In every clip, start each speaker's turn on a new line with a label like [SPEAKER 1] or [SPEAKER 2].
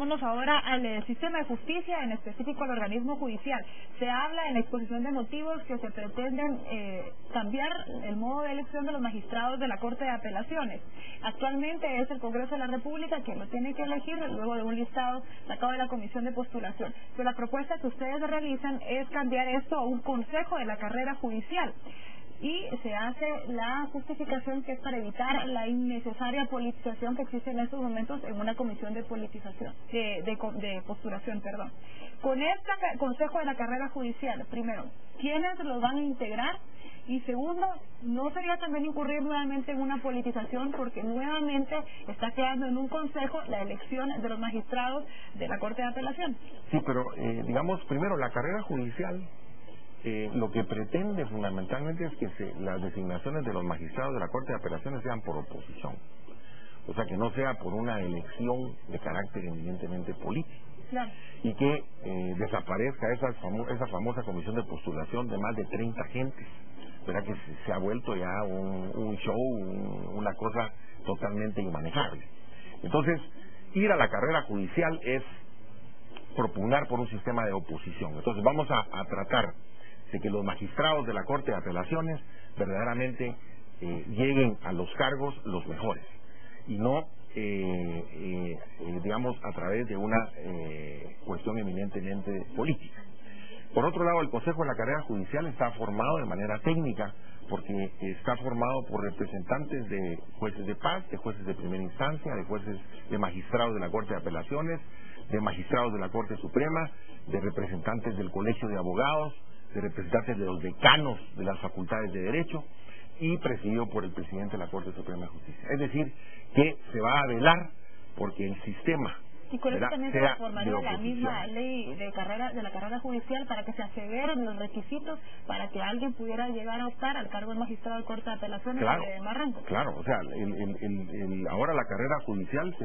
[SPEAKER 1] Vámonos ahora al sistema de justicia, en específico al organismo judicial. Se habla en la exposición de motivos que se pretenden cambiar el modo de elección de los magistrados de la Corte de Apelaciones. Actualmente es el Congreso de la República quien lo tiene que elegir luego de un listado sacado de la Comisión de Postulación. Pero la propuesta que ustedes realizan es cambiar esto a un Consejo de la Carrera Judicial. Y se hace la justificación que es para evitar la innecesaria politización que existe en estos momentos en una comisión de politización, de postulación, perdón. Con este Consejo de la Carrera Judicial, primero, ¿quiénes los van a integrar? Y segundo, ¿no sería también incurrir nuevamente en una politización porque nuevamente está quedando en un consejo la elección de los magistrados de la Corte de Apelación?
[SPEAKER 2] Sí, pero digamos, primero, la carrera judicial lo que pretende fundamentalmente es que las designaciones de los magistrados de la Corte de Apelaciones sean por oposición. O sea, que no sea por una elección de carácter eminentemente político.
[SPEAKER 1] Claro.
[SPEAKER 2] Y que desaparezca esa famosa comisión de postulación de más de 30 gentes. ¿Verdad? Que se ha vuelto ya un show, una cosa totalmente inmanejable. Entonces, ir a la carrera judicial es propugnar por un sistema de oposición. Entonces, vamos a tratar de que los magistrados de la Corte de Apelaciones verdaderamente lleguen a los cargos los mejores y no digamos a través de una cuestión eminentemente política. Por otro lado, el Consejo de la Carrera Judicial está formado de manera técnica porque está formado por representantes de jueces de paz, de jueces de primera instancia, de magistrados de la Corte de Apelaciones, de magistrados de la Corte Suprema, de representantes del Colegio de Abogados, de representantes de los decanos de las facultades de Derecho y presidido por el presidente de la Corte Suprema de Justicia. Es decir, que se va a velar porque el sistema
[SPEAKER 1] y con eso también se reformaría la misma ley de la carrera judicial para que se aseveren los requisitos para que alguien pudiera llegar a optar al cargo de magistrado de Corte de Apelaciones de más rango.
[SPEAKER 2] Claro, o sea, ahora la carrera judicial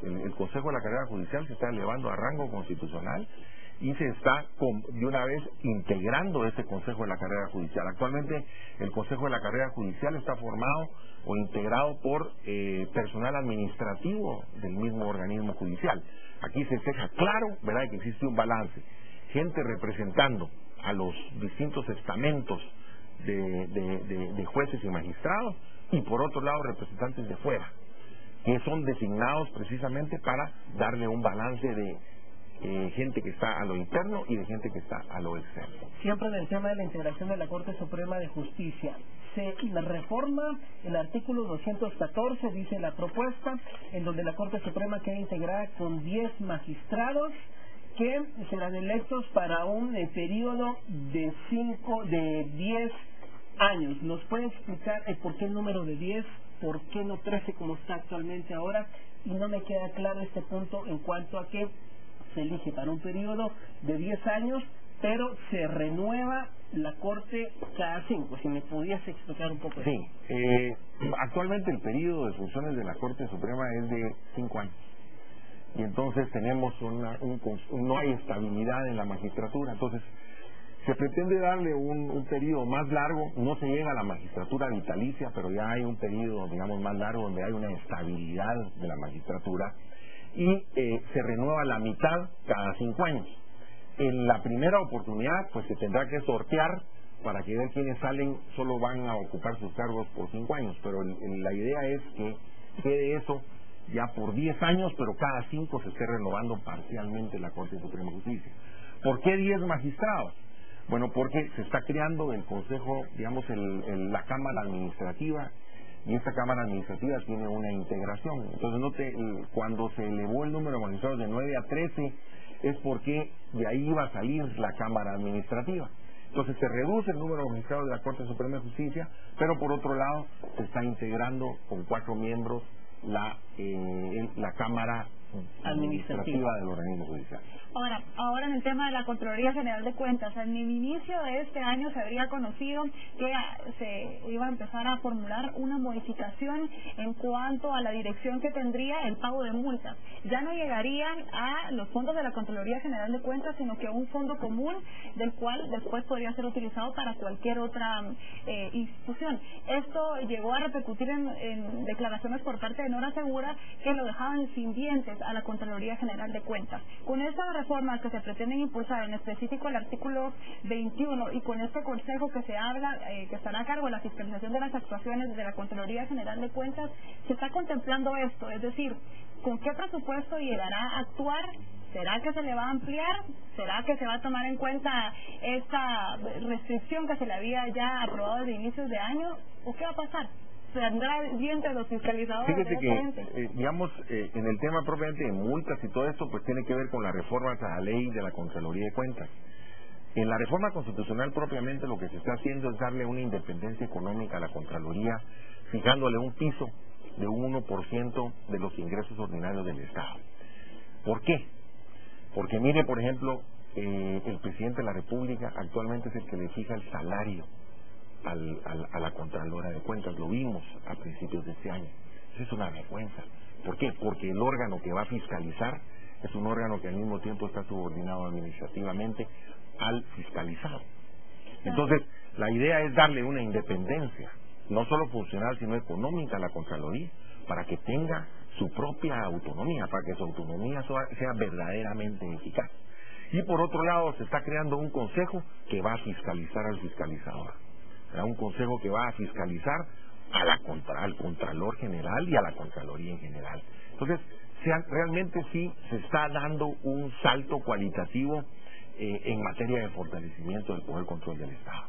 [SPEAKER 2] el Consejo de la Carrera Judicial se está elevando a rango constitucional y se está de una vez integrando este Consejo de la Carrera Judicial. Actualmente el Consejo de la Carrera Judicial está formado o integrado por personal administrativo del mismo organismo judicial. Aquí se deja claro, ¿verdad?, que existe un balance. Gente representando a los distintos estamentos de jueces y magistrados y por otro lado representantes de fuera, que son designados precisamente para darle un balance de gente que está a lo interno y de gente que está a lo externo.
[SPEAKER 3] Siempre en el tema de la integración de la Corte Suprema de Justicia, se reforma el artículo 214, dice la propuesta, en donde la Corte Suprema queda integrada con 10 magistrados que serán electos para un periodo de 10 años. ¿Nos puede explicar por qué el número de 10? ¿Por qué no 13 como está actualmente ahora? Y no me queda claro este punto en cuanto a que se elige para un periodo de 10 años, pero se renueva la Corte cada 5. Si me pudieras explicar un poco.
[SPEAKER 2] Sí, actualmente el periodo de funciones de la Corte Suprema es de 5 años. Y entonces tenemos no hay estabilidad en la magistratura. Entonces, se pretende darle un periodo más largo. No se llega a la magistratura vitalicia, pero ya hay un periodo, digamos, más largo donde hay una estabilidad de la magistratura. Y se renueva la mitad cada 5 años. En la primera oportunidad, pues se tendrá que sortear para que ver quiénes salen, solo van a ocupar sus cargos por 5 años, pero la idea es que quede eso ya por 10 años, pero cada 5 se esté renovando parcialmente la Corte Suprema de Justicia. ¿Por qué 10 magistrados? Bueno, porque se está creando el Consejo, digamos, la Cámara Administrativa, y esta Cámara Administrativa tiene una integración. Entonces, cuando se elevó el número de magistrados de 9 a 13, es porque de ahí iba a salir la Cámara Administrativa. Entonces, se reduce el número de magistrados de la Corte Suprema de Justicia, pero por otro lado, se está integrando con 4 miembros la Cámara Administrativa del organismo judicial.
[SPEAKER 1] Ahora en el tema de la Contraloría General de Cuentas, en el inicio de este año se habría conocido que se iba a empezar a formular una modificación en cuanto a la dirección que tendría el pago de multas. Ya no llegarían a los fondos de la Contraloría General de Cuentas, sino que a un fondo común del cual después podría ser utilizado para cualquier otra institución. Esto llegó a repercutir en declaraciones por parte de Nora Segura que lo dejaban sin dientes. a la Contraloría General de Cuentas. Con estas reformas que se pretenden impulsar, en específico el artículo 21, y con este consejo que se habla, que estará a cargo de la fiscalización de las actuaciones de la Contraloría General de Cuentas, se está contemplando esto, es decir, ¿con qué presupuesto llegará a actuar? ¿Será que se le va a ampliar? ¿Será que se va a tomar en cuenta esta restricción que se le había ya aprobado desde inicios de año? ¿O qué va a pasar? ¿Tendrá dientes los fiscalizadores?
[SPEAKER 2] Fíjese que, digamos, en el tema propiamente de multas y todo esto, pues tiene que ver con la reforma a la ley de la Contraloría de Cuentas. En la reforma constitucional propiamente lo que se está haciendo es darle una independencia económica a la Contraloría, fijándole un piso de un 1% de los ingresos ordinarios del Estado. ¿Por qué? Porque mire, por ejemplo, el presidente de la República actualmente es el que le fija el salario a la Contralora de Cuentas. Lo vimos a principios de este año. Eso es una vergüenza. ¿Por qué? Porque el órgano que va a fiscalizar es un órgano que al mismo tiempo está subordinado administrativamente al fiscalizado. Entonces, la idea es darle una independencia, no solo funcional, sino económica a la Contraloría, para que tenga su propia autonomía, para que su autonomía sea verdaderamente eficaz. Y por otro lado, se está creando un consejo que va a fiscalizar al fiscalizador. Será un consejo que va a fiscalizar al Contralor General y a la Contraloría en general. Entonces, realmente sí se está dando un salto cualitativo en materia de fortalecimiento del poder control del Estado.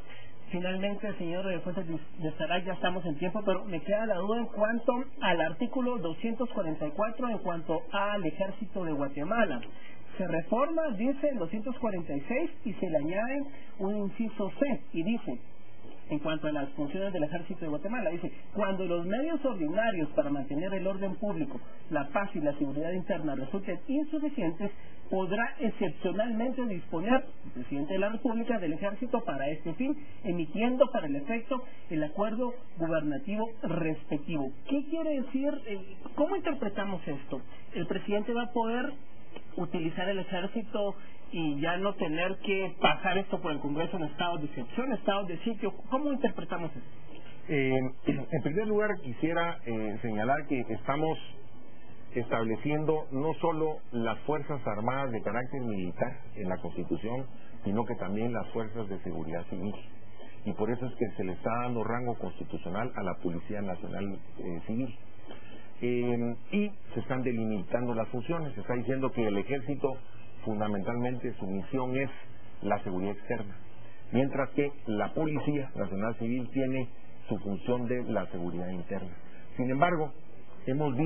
[SPEAKER 3] Finalmente, señor Fuentes de Estarak, ya estamos en tiempo, pero me queda la duda en cuanto al artículo 244, en cuanto al Ejército de Guatemala. Se reforma, dice el 246, y se le añade un inciso C, y dice, en cuanto a las funciones del Ejército de Guatemala, dice, cuando los medios ordinarios para mantener el orden público, la paz y la seguridad interna resulten insuficientes, podrá excepcionalmente disponer el presidente de la República del Ejército para este fin, emitiendo para el efecto el acuerdo gubernativo respectivo. ¿Qué quiere decir? ¿Cómo interpretamos esto? ¿El presidente va a poder utilizar el Ejército y ya no tener que pasar esto por el Congreso en estados de excepción, estados de sitio? ¿Cómo interpretamos esto?
[SPEAKER 2] En primer lugar, quisiera señalar que estamos estableciendo no solo las Fuerzas Armadas de carácter militar en la Constitución, sino que también las Fuerzas de Seguridad Civil. Y por eso es que se le está dando rango constitucional a la Policía Nacional Civil. Y se están delimitando las funciones. Se está diciendo que el Ejército, fundamentalmente, su misión es la seguridad externa, mientras que la Policía Nacional Civil tiene su función de la seguridad interna. Sin embargo, hemos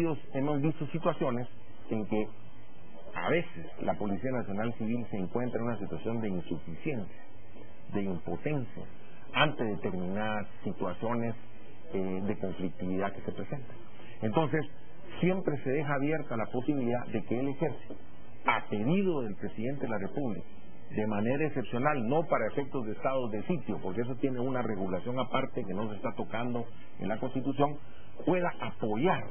[SPEAKER 2] visto situaciones en que a veces la Policía Nacional Civil se encuentra en una situación de insuficiencia, de impotencia, ante determinadas situaciones de conflictividad que se presentan. Entonces, siempre se deja abierta la posibilidad de que el Ejército, a pedido del presidente de la República, de manera excepcional, no para efectos de estados de sitio, porque eso tiene una regulación aparte que no se está tocando en la Constitución, pueda apoyar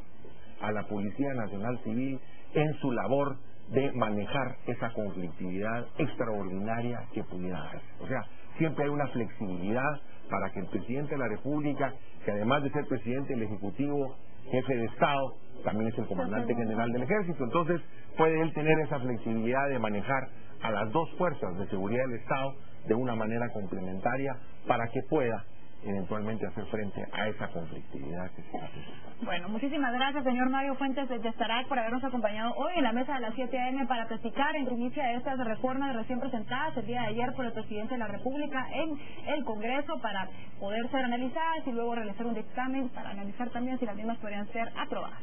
[SPEAKER 2] a la Policía Nacional Civil en su labor de manejar esa conflictividad extraordinaria que pudiera darse. O sea, siempre hay una flexibilidad para que el presidente de la República, que además de ser presidente del Ejecutivo, jefe de Estado, también es el comandante general del Ejército. Entonces, puede él tener esa flexibilidad de manejar a las dos fuerzas de seguridad del Estado de una manera complementaria para que pueda eventualmente hacer frente a esa conflictividad que se está presentando.
[SPEAKER 1] Bueno, muchísimas gracias, señor Mario Fuentes de Estarak, por habernos acompañado hoy en la mesa de las 7 a.m. para platicar en primicia de estas reformas recién presentadas el día de ayer por el presidente de la República en el Congreso, para poder ser analizadas y luego realizar un dictamen para analizar también si las mismas podrían ser aprobadas.